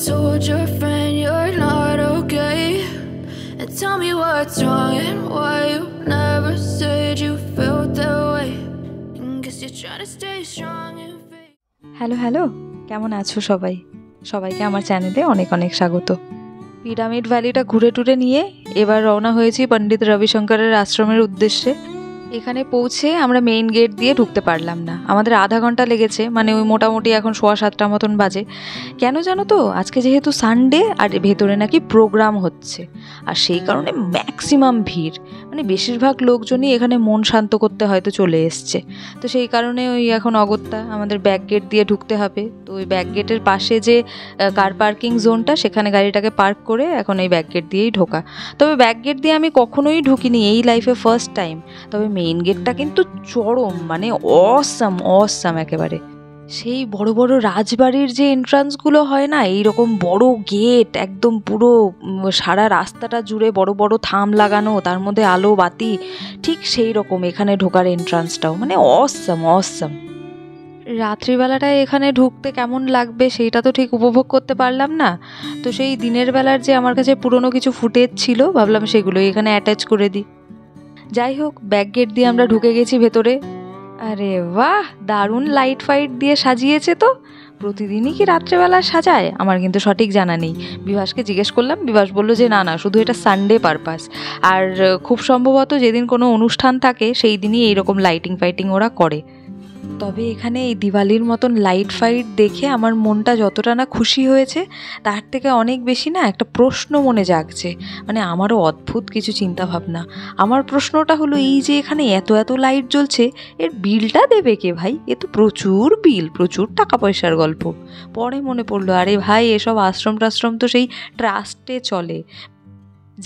told your friend you're not okay, and tell me what's wrong and why you never said you felt that way. Guess you're trying to stay strong and fake. Hello hello, কেমন আছো সবাই? সবাইকে আমার চ্যানেলে অনেক অনেক স্বাগত। Pyramid ভ্যালিটা ঘুরে টুরে নিয়ে এবার রওনা হয়েছি পণ্ডিত রবিশঙ্করের আশ্রমের উদ্দেশ্যে। এখানে পৌঁছে আমরা মেইন গেট দিয়ে ঢুকতে পারলাম না, আমাদের আধা ঘন্টা লেগেছে, মানে ওই মোটামুটি এখন 6:15 মতন বাজে। কেন জানো তো, আজকে যেহেতু সানডে আর ভেতরে নাকি প্রোগ্রাম হচ্ছে, আর সেই কারণে ম্যাক্সিমাম ভিড়, মানে বেশিরভাগ লোকজনই এখানে মন শান্ত করতে হয়তো চলে এসছে। তো সেই কারণে ওই এখন অগত্যা আমাদের ব্যাক গেট দিয়ে ঢুকতে হবে। তো ওই ব্যাক গেটের পাশে যে কার পার্কিং জোনটা, সেখানে গাড়িটাকে পার্ক করে এখন এই ব্যাক গেট দিয়েই ঢোকা। তবে ব্যাক গেট দিয়ে আমি কখনোই ঢুকিনি, এই লাইফে ফার্স্ট টাইম। তবে মেইন গেটটা কিন্তু চরম, মানে অসাম একেবারে। সেই বড় বড় রাজবাড়ির যে এন্ট্রান্সগুলো হয় না, এইরকম বড় গেট, একদম পুরো সারা রাস্তাটা জুড়ে বড় বড় থাম লাগানো, তার মধ্যে আলো বাতি, ঠিক সেই রকম এখানে ঢোকার এন্ট্রান্সটাও, মানে অসাম। রাত্রিবেলাটায় এখানে ঢুকতে কেমন লাগবে সেইটা তো ঠিক উপভোগ করতে পারলাম না। তো সেই দিনের বেলার যে আমার কাছে পুরনো কিছু ফুটেজ ছিল, ভাবলাম সেগুলোই এখানে অ্যাটাচ করে দিই। যাই হোক, ব্যাক গেট দিয়ে আমরা ঢুকে গেছি ভেতরে। আরে বাহ, দারুণ লাইট ফাইট দিয়ে সাজিয়েছে। তো প্রতিদিনই কি রাত্রেবেলা সাজায়? আমার কিন্তু সঠিক জানা নেই। বিভাসকে জিজ্ঞেস করলাম, বিভাস বললো যে না, শুধু এটা সানডে পারপাস, আর খুব সম্ভবত যেদিন কোনো অনুষ্ঠান থাকে সেই দিনই এইরকম লাইটিং ফাইটিং ওরা করে। তবে এখানে এই দিওয়ালির মতন লাইট ফাইট দেখে আমার মনটা যতটা না খুশি হয়েছে, তার থেকে অনেক বেশি না একটা প্রশ্ন মনে জাগছে, মানে আমারও অদ্ভুত কিছু চিন্তা ভাবনা। আমার প্রশ্নটা হলো এই যে এখানে এত লাইট জ্বলছে, এর বিলটা দেবে কে ভাই? এ তো প্রচুর বিল, প্রচুর টাকা পয়সার গল্প। পরে মনে পড়লো, আরে ভাই, এসব আশ্রম টাশ্রম তো সেই ট্রাস্টে চলে।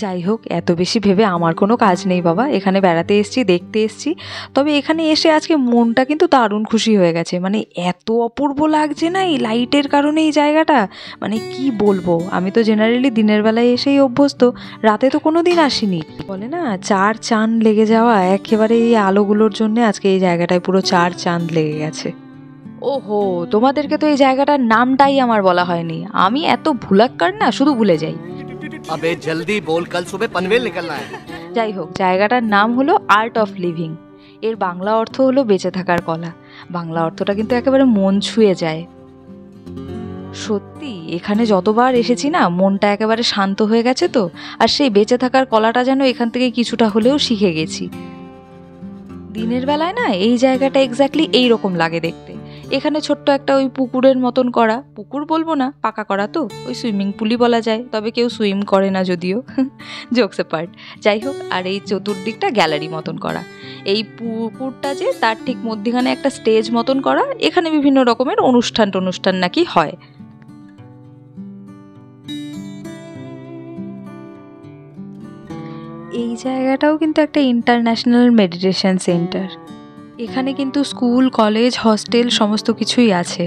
যাই হোক, এত বেশি ভেবে আমার কোনো কাজ নেই বাবা, এখানে বেড়াতে এসেছি, দেখতে এসেছি। তবে এখানে এসে আজকে মনটা কিন্তু দারুণ খুশি হয়ে গেছে, মানে এত অপূর্ব লাগছে না এই লাইটের কারণে এই জায়গাটা, মানে কি বলবো। আমি তো জেনারেলি দিনের বেলায় এসেই অভ্যস্ত, রাতে তো কোনো দিন আসিনি। বলে না, 4 চাঁদ লেগে যাওয়া, একেবারে এই আলোগুলোর জন্য আজকে এই জায়গাটায় পুরো 4 চাঁদ লেগে গেছে। ওহো, তোমাদেরকে তো এই জায়গাটার নামটাই আমার বলা হয়নি। আমি এত ভুলাক্কার না, শুধু ভুলে যাই। अबे जल्दी बोल, कल सुबह पनवेल निकलना है। যাই হোক, জায়গাটার নাম হলো আর্ট অফ লিভিং। এর বাংলা অর্থ হলো বেঁচে থাকার কলা। বাংলা অর্থটা কিন্তু একেবারে মন ছুঁয়ে যায়। সত্যি এখানে যতবার এসেছি না, মনটা একেবারে শান্ত হয়ে গেছে। তো আর সেই বেঁচে থাকার কলাটা যেন এখান থেকে কিছুটা হলেও শিখে গেছি। দিনের বেলায় না এই জায়গাটা এক্স্যাক্টলি এইরকম লাগে দেখতে। এখানে ছোট্ট একটা ওই পুকুরের মতন করা, পুকুর বলবো না, পাকা করা, তো ওই সুইমিং পুলই বলা যায়, তবে কেউ সুইম করে না যদিও, জোকস পার্ট। যাই হোক, আর এই চতুর্দিকটা গ্যালারি মতন করা। এই পুকুরটা যে, তার ঠিক মধ্যখানে একটা স্টেজ মতন করা, এখানে বিভিন্ন রকমের অনুষ্ঠান নাকি হয়। এই জায়গাটাও কিন্তু একটা ইন্টারন্যাশনাল মেডিটেশন সেন্টার। এখানে কিন্তু স্কুল, কলেজ, হস্টেল সমস্ত কিছুই আছে।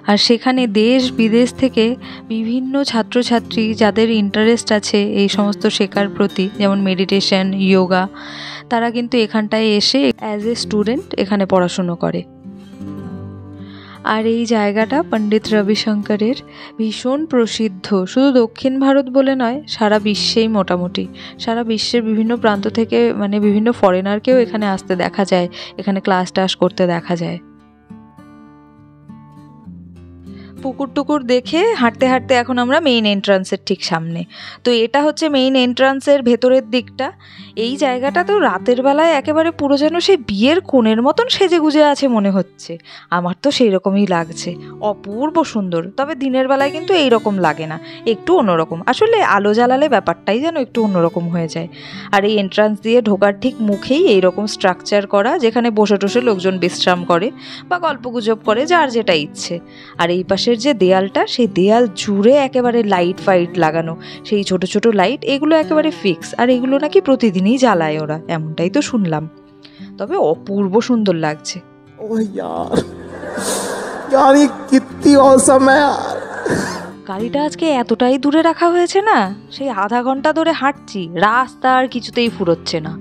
আর সেখানে দেশ বিদেশ থেকে বিভিন্ন ছাত্রছাত্রী যাদের ইন্টারেস্ট আছে এই সমস্ত শেখার প্রতি, যেমন মেডিটেশন, যোগা, তারা কিন্তু এখানটায় এসে অ্যাজ এ স্টুডেন্ট এখানে পড়াশুনো করে। আর এই জায়গাটা পণ্ডিত রবিশঙ্করের ভীষণ প্রসিদ্ধ, শুধু দক্ষিণ ভারত বলে নয়, সারা বিশ্বেই মোটামুটি। সারা বিশ্বের বিভিন্ন প্রান্ত থেকে, মানে বিভিন্ন ফরেনারকেও এখানে আসতে দেখা যায়, এখানে ক্লাস টাস করতে দেখা যায়। পুকুর টুকুর দেখে হাঁটতে হাঁটতে এখন আমরা মেইন এন্ট্রান্সের ঠিক সামনে। তো এটা হচ্ছে মেইন এন্ট্রান্সের ভেতরের দিকটা। এই জায়গাটা তো রাতের বেলায় একেবারে পুরো যেন সেই বিয়ের কোণের মতন সেজে গুজে আছে মনে হচ্ছে। আমার তো সেই রকমই লাগছে, অপূর্ব সুন্দর। তবে দিনের বেলায় কিন্তু এই রকম লাগে না, একটু অন্যরকম। আসলে আলো জ্বালালে ব্যাপারটাই যেন একটু অন্যরকম হয়ে যায়। আর এই এন্ট্রান্স দিয়ে ঢোকার ঠিক মুখেই এইরকম স্ট্রাকচার করা, যেখানে বসে টসে লোকজন বিশ্রাম করে বা গল্পগুজব করে, যার যেটা ইচ্ছে। আর এই পাশের যে দেয়ালটা, সেই দেয়াল জুড়ে একেবারে লাইট ফাইট লাগানো, সেই ছোট ছোট লাইট, এগুলো একেবারে ফিক্স। আর এগুলো নাকি প্রতিদিনই জ্বালায় ওরা, এমনটাই তো শুনলাম। তবে অপূর্ব সুন্দর লাগছে। গাড়িটা আজকে এতটাই দূরে রাখা হয়েছে না, সেই আধা ঘন্টা ধরে হাঁটছি, রাস্তা আর কিছুতেই ফুরোচ্ছে না।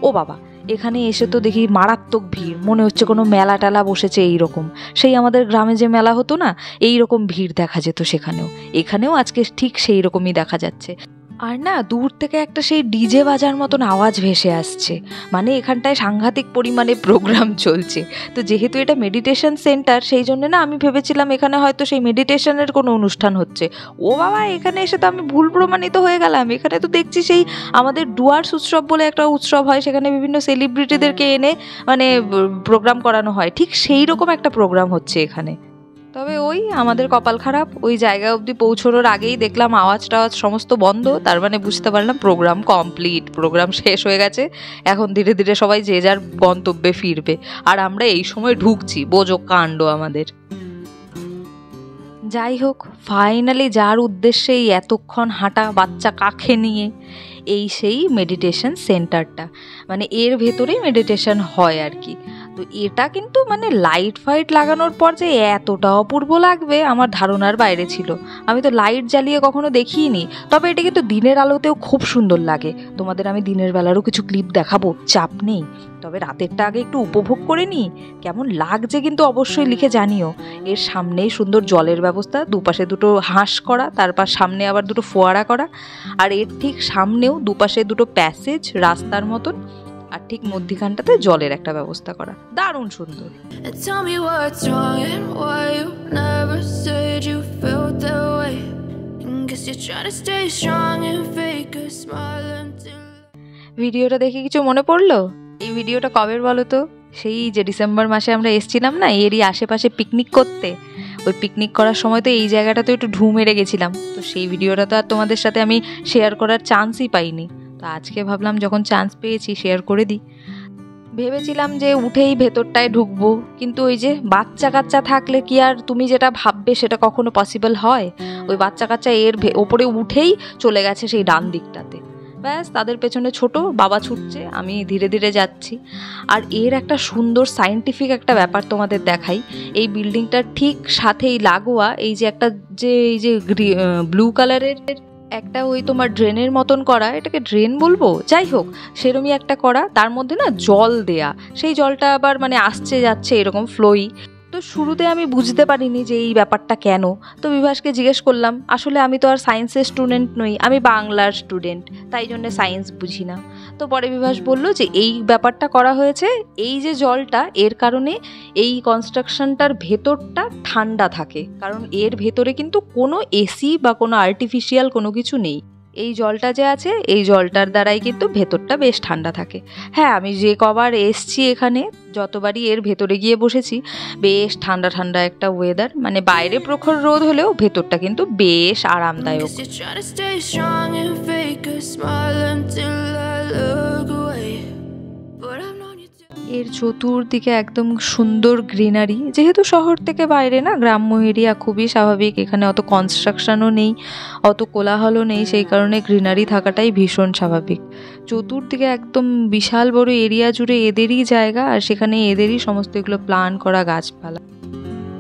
ও বাবা, এখানে এসে তো দেখি মারাত্মক ভিড়, মনে হচ্ছে কোনো মেলা টেলা বসেছে এইরকম। সেই আমাদের গ্রামে যে মেলা হতো না, এই রকম ভিড় দেখা যেত সেখানেও। এখানেও আজকে ঠিক সেই রকমই দেখা যাচ্ছে। আর না, দূর থেকে একটা সেই ডিজে বাজার মতন আওয়াজ ভেসে আসছে, মানে এখানটায় সাংঘাতিক পরিমাণে প্রোগ্রাম চলছে। তো যেহেতু এটা মেডিটেশন সেন্টার, সেই জন্য না আমি ভেবেছিলাম এখানে হয়তো সেই মেডিটেশনের কোনো অনুষ্ঠান হচ্ছে। ও বাবা, এখানে এসে তো আমি ভুল প্রমাণিত হয়ে গেলাম। এখানে তো দেখছি সেই আমাদের ডুয়ার্স উৎসব বলে একটা উৎসব হয়, সেখানে বিভিন্ন সেলিব্রিটিদেরকে এনে মানে প্রোগ্রাম করানো হয়, ঠিক সেই রকম একটা প্রোগ্রাম হচ্ছে এখানে। তবে ওই আমাদের কপাল খারাপ, ওই জায়গা অবধি পৌঁছানোর আগেই দেখলাম আওয়াজ টাওয়াজ সমস্ত বন্ধ। তার মানে বুঝতে পারলাম প্রোগ্রাম কমপ্লিট, প্রোগ্রাম শেষ হয়ে গেছে। এখন ধীরে ধীরে সবাই যে যার গন্তব্যে ফিরবে, আর আমরা এই সময় ঢুকছি। বোঝো কাণ্ড আমাদের। যাই হোক, ফাইনালি যার উদ্দেশ্যে এই এতক্ষণ হাঁটা বাচ্চা কাঁখে নিয়ে, এই সেই মেডিটেশন সেন্টারটা, মানে এর ভেতরেই মেডিটেশন হয় আর কি। তো এটা কিন্তু মানে লাইট ফাইট লাগানোর পর যে এতটা অপূর্ব লাগবে আমার ধারণার বাইরে ছিল। আমি তো লাইট জ্বালিয়ে কখনো দেখিনি, তবে এটা কিন্তু দিনের আলোতেও খুব সুন্দর লাগে। তোমাদের আমি দিনের বেলারও কিছু ক্লিপ দেখাবো, চাপ নেই। তবে রাতেরটা আগে একটু উপভোগ করে নিই, কেমন লাগছে কিন্তু অবশ্যই লিখে জানিও। এর সামনেই সুন্দর জলের ব্যবস্থা, দুপাশে দুটো হাঁস করা, তারপর সামনে আবার দুটো ফোয়ারা করা, আর এর ঠিক সামনেও দুপাশে দুটো প্যাসেজ রাস্তার মতন, আর ঠিক মধ্যখানটাতে জলের একটা ব্যবস্থা করা, দারুণ সুন্দর। Tell me what's wrong and why you never said you felt that way. Guess you're trying to stay strong and fake a smile until... ভিডিওটা দেখে কিছু মনে পড়লো? এই ভিডিওটা কবের বলো তো? সেই যে ডিসেম্বর মাসে আমরা এসছিলাম না এরই আশেপাশে পিকনিক করতে। ওই পিকনিক করার সময় তো এই জায়গাটাতে একটু ঢু মেরে গেছিলাম। তো সেই ভিডিওটা তো আর তোমাদের সাথে আমি শেয়ার করার চান্সই পাইনি। তো আজকে ভাবলাম যখন চান্স পেয়েছি শেয়ার করে দিই। ভেবেছিলাম যে উঠেই ভেতরটায় ঢুকবো, কিন্তু ওই যে বাচ্চা কাচ্চা থাকলে কি আর তুমি যেটা ভাববে সেটা কখনো পসিবল হয়? ওই বাচ্চা কাচ্চা এর ওপরে উঠেই চলে গেছে সেই ডান দিকটাতে। ব্যাস, তাদের পেছনে ছোট বাবা ছুটছে, আমি ধীরে ধীরে যাচ্ছি। আর এর একটা সুন্দর সায়েন্টিফিক একটা ব্যাপার তোমাদের দেখাই। এই বিল্ডিংটার ঠিক সাথেই লাগোয়া এই যে ব্লু কালারের একটা ওই তোমার ড্রেনের মতন করা, এটাকে ড্রেন বলবো, যাই হোক সেরমই একটা করা, তার মধ্যে না জল দেয়া। সেই জলটা আবার মানে আসছে যাচ্ছে এরকম ফ্লোই। তো শুরুতে আমি বুঝতে পারিনি যে এই ব্যাপারটা কেন। তো বিভাসকে জিজ্ঞেস করলাম, আসলে আমি তো আর সায়েন্সের স্টুডেন্ট নই, আমি বাংলার স্টুডেন্ট, তাই জন্য সায়েন্স বুঝি না। তো পরে বিভাস বলল যে এই ব্যাপারটা করা হয়েছে, এই যে জলটা, এর কারণে এই কনস্ট্রাকশনটার ভেতরটা ঠান্ডা থাকে, কারণ এর ভেতরে কিন্তু কোনো এসি বা কোনো আর্টিফিশিয়াল কোনো কিছু নেই। এই জলটা যে আছে, এই জলটার দ্বারাই কিন্তু ভেতরটা বেশ ঠান্ডা থাকে। হ্যাঁ, আমি যে কবার এসছি এখানে, যতবারই এর ভেতরে গিয়ে বসেছি, বেশ ঠান্ডা ঠান্ডা একটা ওয়েদার, মানে বাইরে প্রখর রোদ হলেও ভেতরটা কিন্তু বেশ আরামদায়ক। Guess you're trying to stay strong and fake a smile until I look away. But I've known you too. এর চতুর্দিকে একদম সুন্দর গ্রিনারি। যেহেতু শহর থেকে বাইরে না, গ্রাম্য এরিয়া, খুবই স্বাভাবিক। এখানে অত কনস্ট্রাকশনও নেই, অত কোলাহলও নেই, সেই কারণে গ্রিনারি থাকাটাই ভীষণ স্বাভাবিক। চতুর্দিকে একদম বিশাল বড় এরিয়া জুড়ে এদেরই জায়গা, আর সেখানে এদেরই সমস্ত এগুলো প্ল্যান করা গাছপালা।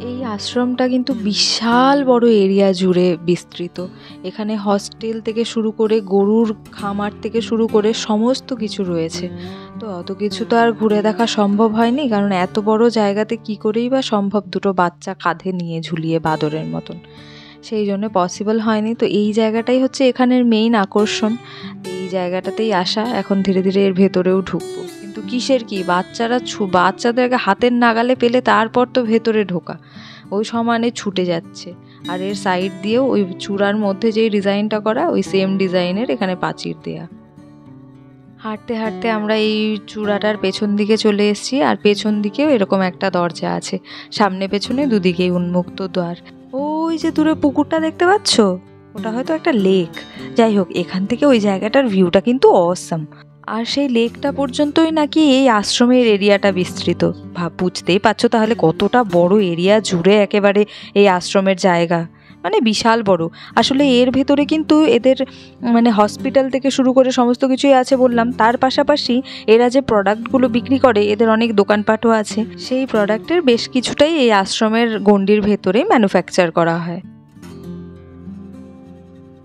এই আশ্রমটা কিন্তু বিশাল বড় এরিয়া জুড়ে বিস্তৃত। এখানে হস্টেল থেকে শুরু করে গরুর খামার থেকে শুরু করে সমস্ত কিছু রয়েছে। তো অত কিছু তো আর ঘুরে দেখা সম্ভব হয়নি, কারণ এত বড় জায়গাতে কি করেই বা সম্ভব দুটো বাচ্চা কাঁধে নিয়ে ঝুলিয়ে বাদরের মতন, সেই জন্য পসিবল হয়নি। তো এই জায়গাটাই হচ্ছে এখানের মেইন আকর্ষণ। এই জায়গাটাতেই আসা। এখন ধীরে ধীরে এর ভেতরেও ঢুকবো, কিন্তু কিসের কি, বাচ্চাদেরকে হাতের নাগালে পেলে তারপর তো ভেতরে ঢোকা, ওই সমানে ছুটে যাচ্ছে। আর এর সাইড দিয়েও ওই চূড়ার মধ্যে যেই ডিজাইনটা করা, ওই সেম ডিজাইনের এখানে প্রাচীর দেয়া। হাঁটতে হাঁটতে আমরা এই চূড়াটার পেছন দিকে চলে এসেছি, আর পেছন দিকেও এরকম একটা দরজা আছে, সামনে পেছনে দুদিকেই উন্মুক্ত দ্বার। ওই যে দূরে পুকুরটা দেখতে পাচ্ছ, ওটা হয়তো একটা লেক। যাই হোক, এখান থেকে ওই জায়গাটার ভিউটা কিন্তু অসাম। আর সেই লেকটা পর্যন্তই নাকি এই আশ্রমের এরিয়াটা বিস্তৃত। বুঝতেই পারছো তাহলে কতটা বড় এরিয়া জুড়ে একেবারে এই আশ্রমের জায়গা, মানে বিশাল বড়। আসলে এর ভেতরে কিন্তু এদের মানে হসপিটাল থেকে শুরু করে সমস্ত কিছুই আছে বললাম, তার পাশাপাশি এরা যে প্রোডাক্টগুলো বিক্রি করে, এদের অনেক দোকানপাটও আছে। সেই প্রোডাক্টের বেশ কিছুটাই এই আশ্রমের গণ্ডির ভেতরে ম্যানুফ্যাকচার করা হয়।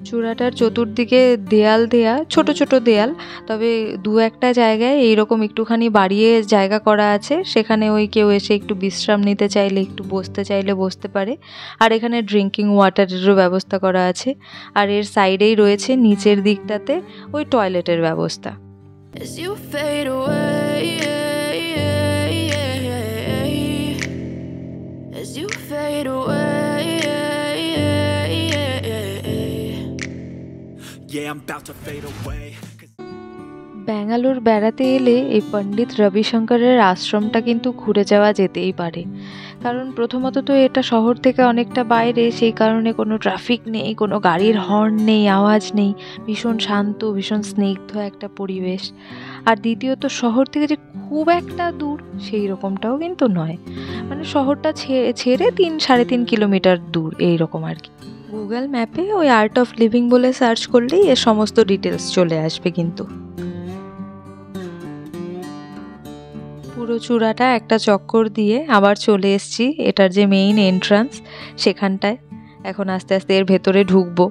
চূড়াটার চতুর্দিকে দেয়াল দেয়া, ছোট ছোট দেয়াল, তবে দু একটা জায়গায় এইরকম একটুখানি বাড়িয়ে জায়গা করা আছে, সেখানে ওই কেউ এসে একটু বিশ্রাম নিতে চাইলে, একটু বসতে চাইলে বসতে পারে। আর এখানে ড্রিঙ্কিং ওয়াটারেরও ব্যবস্থা করা আছে। আর এর সাইডেই রয়েছে নিচের দিকটাতে ওই টয়লেটের ব্যবস্থা। As you fade away, as you fade away, yeah, I'm about to fade away. Bangalore বেড়াতে এলে এই পণ্ডিত রবিশঙ্করের আশ্রমটা কিন্তু ঘুরে যাওয়া যেতেই পারে। কারণ প্রথমত তো এটা শহর থেকে অনেকটা বাইরে, সেই কারণে কোনো ট্রাফিক নেই, কোনো গাড়ির হর্ন নেই, আওয়াজ নেই, ভীষণ শান্ত, ভীষণ স্নিগ্ধ একটা পরিবেশ। আর দ্বিতীয়ত শহর থেকে যে খুব একটা দূর সেই রকমটাও কিন্তু নয়, মানে শহরটা ছেড়ে 3-3.5 কিলোমিটার দূর এইরকম আর কি। গুগল ম্যাপে ওই আর্ট অফ লিভিং বলে সার্চ করলেই এর সমস্ত ডিটেলস চলে আসবে। কিন্তু পুরো চূড়াটা একটা চক্কর দিয়ে আবার চলে এসেছি এটার যে মেইন এন্ট্রান্স সেখানটায়। এখন আস্তে আস্তে এর ভেতরে ঢুকবো।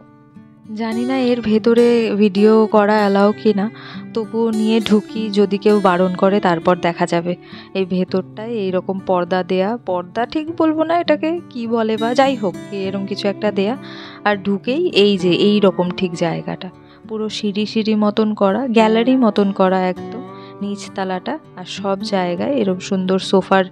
জানি না এর ভেতরে ভিডিও করা অ্যালাউ কি না, তবুও নিয়ে ঢুকি, যদি কেউ বারণ করে তারপর দেখা যাবে। এই ভেতরটায় এইরকম পর্দা দেয়া, পর্দা ঠিক বলবো না এটাকে কি বলে, বা যাই হোক এরকম কিছু একটা দেয়া। আর ঢুকেই এই যে এই রকম ঠিক জায়গাটা পুরো সিঁড়ি সিঁড়ি মতন করা, গ্যালারি মতন করা একদম নিচতলাটা। আর সব জায়গায় এরকম সুন্দর সোফার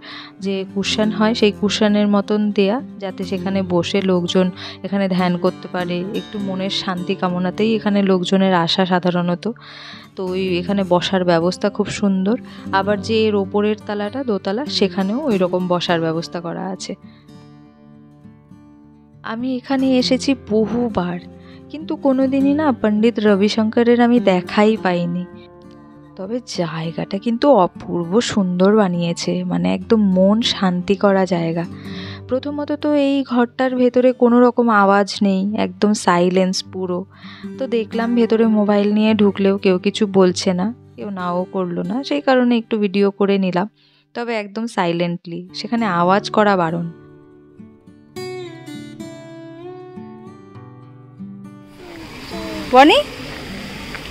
যে কুশন হয় সেই কুশনের মতন দেয়া, যাতে সেখানে বসে লোকজন এখানে ধ্যান করতে পারে। একটু মনের শান্তি কামনাতেই এখানে লোকজনের আসা সাধারণত। তো ওই এখানে বসার ব্যবস্থা খুব সুন্দর। আবার যে এর ওপরের তালাটা, দোতলা, সেখানেও ওই রকম বসার ব্যবস্থা করা আছে। আমি এখানে এসেছি বহুবার, কিন্তু কোনোদিনই না পণ্ডিত রবিশঙ্করের আমি দেখাই পাইনি। তবে জায়গাটা কিন্তু অপূর্ব সুন্দর বানিয়েছে, মানে একদম মন শান্তি করা জায়গা। প্রথমত তো এই ঘরটার ভেতরে কোনো রকম আওয়াজ নেই, একদম সাইলেন্স পুরো। তো দেখলাম ভেতরে মোবাইল নিয়ে ঢুকলেও কেউ কিছু বলছে না, কেউ নাও করলো না, সেই কারণে একটু ভিডিও করে নিলাম। তবে একদম সাইলেন্টলি, সেখানে আওয়াজ করা বারণ। বনি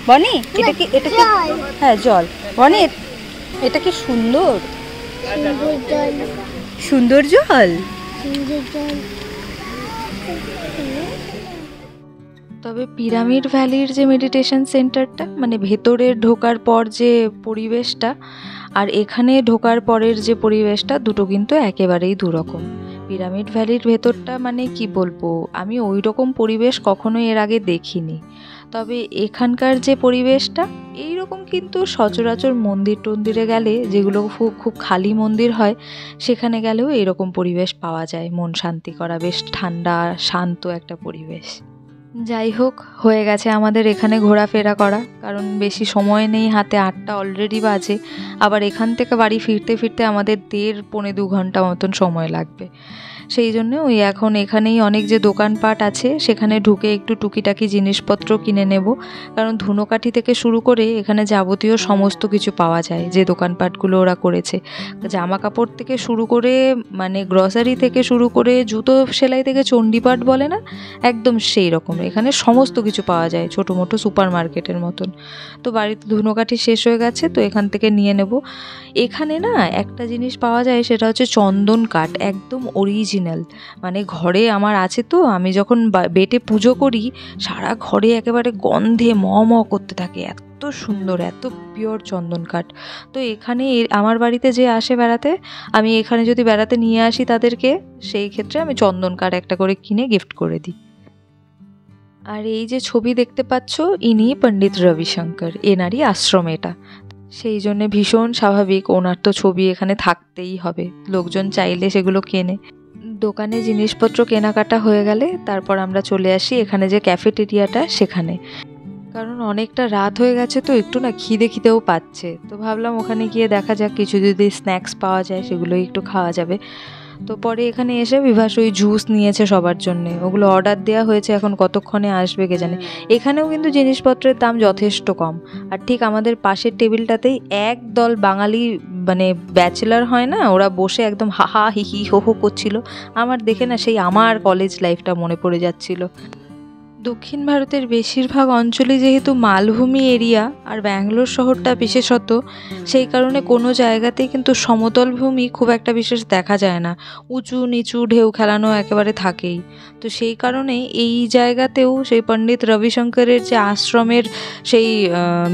বনি এটা কি হ্যাঁ জল। বনি এটা কি সুন্দর সুন্দর জল। তবে পিরামিড ভ্যালির যে মেডিটেশন সেন্টারটা, মানে ভেতরে ঢোকার পর যে পরিবেশটা আর এখানে ঢোকার পরের যে পরিবেশটা, দুটো কিন্তু একেবারেই দুরকম। পিরামিড ভ্যালির ভেতরটা মানে কি বলবো, আমি ওই রকম পরিবেশ কখনো এর আগে দেখিনি। তবে এখানকার যে পরিবেশটা এইরকম কিন্তু সচরাচর মন্দির টন্দিরে গেলে, যেগুলো খুব খালি মন্দির হয়, সেখানে গেলেও এরকম পরিবেশ পাওয়া যায়, মন শান্তি করা, বেশ ঠান্ডা শান্ত একটা পরিবেশ। যাই হোক, হয়ে গেছে আমাদের এখানে ঘোরাফেরা করা, কারণ বেশি সময় নেই হাতে, 8টা অলরেডি বাজে। আবার এখান থেকে বাড়ি ফিরতে ফিরতে আমাদের 1.5-2 ঘন্টা মতন সময় লাগবে। সেই জন্য ওই এখন এখানেই অনেক যে দোকানপাট আছে সেখানে ঢুকে একটু টুকিটাকি জিনিসপত্র কিনে নেব, কারণ ধুনোকাঠি থেকে শুরু করে এখানে যাবতীয় সমস্ত কিছু পাওয়া যায় যে দোকানপাটগুলো ওরা করেছে। জামা কাপড় থেকে শুরু করে, মানে গ্রসারি থেকে শুরু করে, জুতো সেলাই থেকে চণ্ডীপাঠ বলে না, একদম সেই রকম এখানে সমস্ত কিছু পাওয়া যায়, ছোটো মোটো সুপার মার্কেটের মতন। তো বাড়িতে ধুনোকাঠি শেষ হয়ে গেছে, তো এখান থেকে নিয়ে নেব। এখানে না একটা জিনিস পাওয়া যায়, সেটা হচ্ছে চন্দন কাঠ, একদম অরিজিনাল। মানে ঘরে আমার আছে, তো আমি যখন বেটে পুজো করি সারা ঘরে একেবারে গন্ধে ম ম করতে থাকে, এত সুন্দর, এত পিওর চন্দন কাঠ। তো এখানে আমার বাড়িতে যে আসে বেড়াতে, আমি এখানে যদি বেড়াতে নিয়ে আসি তাদেরকে, সেই ক্ষেত্রে আমি চন্দন কাঠ একটা করে কিনে গিফট করে দিই। আর এই যে ছবি দেখতে পাচ্ছ, ইনি পণ্ডিত রবিশঙ্কর, এনারই আশ্রম এটা। সেই জন্যে ভীষণ স্বাভাবিক ওনার তো ছবি এখানে থাকতেই হবে, লোকজন চাইলে সেগুলো কেনে। দোকানে জিনিসপত্র কেনাকাটা হয়ে গেলে তারপর আমরা চলে আসি এখানে যে ক্যাফেটেরিয়াটা সেখানে, কারণ অনেকটা রাত হয়ে গেছে, তো একটু না খিদেও পাচ্ছে। তো ভাবলাম ওখানে গিয়ে দেখা যাক কিছু যদি স্ন্যাক্স পাওয়া যায় সেগুলোই একটু খাওয়া যাবে। তো পরে এখানে এসে বিভাস ওই জুস নিয়েছে সবার জন্যে, ওগুলো অর্ডার দেওয়া হয়েছে, এখন কতক্ষণে আসবে কে জানে। এখানেও কিন্তু জিনিসপত্রের দাম যথেষ্ট কম। আর ঠিক আমাদের পাশের টেবিলটাতেই একদল বাঙালি, মানে ব্যাচেলার হয় না, ওরা বসে একদম হা হা হি হি হো হো করছিল। আমার দেখে না সেই আমার কলেজ লাইফটা মনে পড়ে যাচ্ছিল। দক্ষিণ ভারতের বেশিরভাগ অঞ্চলই যেহেতু মালভূমি এরিয়া আর ব্যাঙ্গালোর শহরটা বিশেষত, সেই কারণে কোনো জায়গাতেই কিন্তু সমতল ভূমি খুব একটা বিশেষ দেখা যায় না, উঁচু নিচু ঢেউ খেলানো একেবারে থাকেই। তো সেই কারণেই এই জায়গাতেও সেই পণ্ডিত রবিশঙ্করের যে আশ্রমের সেই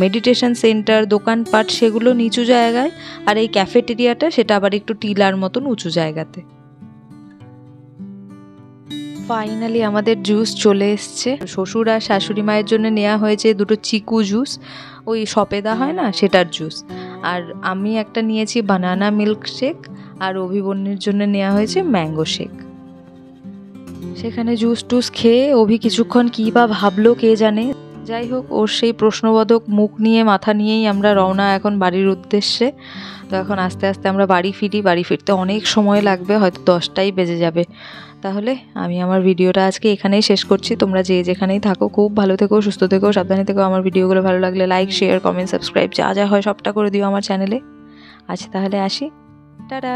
মেডিটেশন সেন্টার, দোকানপাট, সেগুলো নিচু জায়গায়, আর এই ক্যাফেটেরিয়াটা সেটা আবার একটু টিলার মতন উঁচু জায়গাতে। ফাইনালি আমাদের জুস চলে এসছে। শ্বশুর আর শাশুড়ি মায়ের জন্য নেওয়া হয়েছে দুটো চিকু জুস, ওই সপেদা হয় না সেটার জুস, আর আমি একটা নিয়েছি বানানা মিল্ক শেক, আর অভিবন্যের জন্য নেওয়া হয়েছে ম্যাঙ্গো শেক। সেখানে জুস টুস খেয়ে অভি কিছুক্ষণ কী বা ভাবলো কে জানে। যাই হোক, ওর সেই প্রশ্নবোধক মুখ নিয়ে মাথা নিয়েই আমরা রওনা এখন বাড়ির উদ্দেশ্যে। তো এখন আস্তে আস্তে আমরা বাড়ি ফিরি। বাড়ি ফিরতে অনেক সময় লাগবে, হয়তো 10টাই বেজে যাবে। তাহলে আমি আমার ভিডিওটা আজকে এখানেই শেষ করছি। তোমরা যে যেখানেই থাকো খুব ভালো থেকো, সুস্থ থেকো, সাবধানে থেকো। আমার ভিডিওগুলো ভালো লাগলে লাইক, শেয়ার, কমেন্ট, সাবস্ক্রাইব যা যা হয় সবটা করে দিও আমার চ্যানেলে। আচ্ছা তাহলে আসি, টাটা।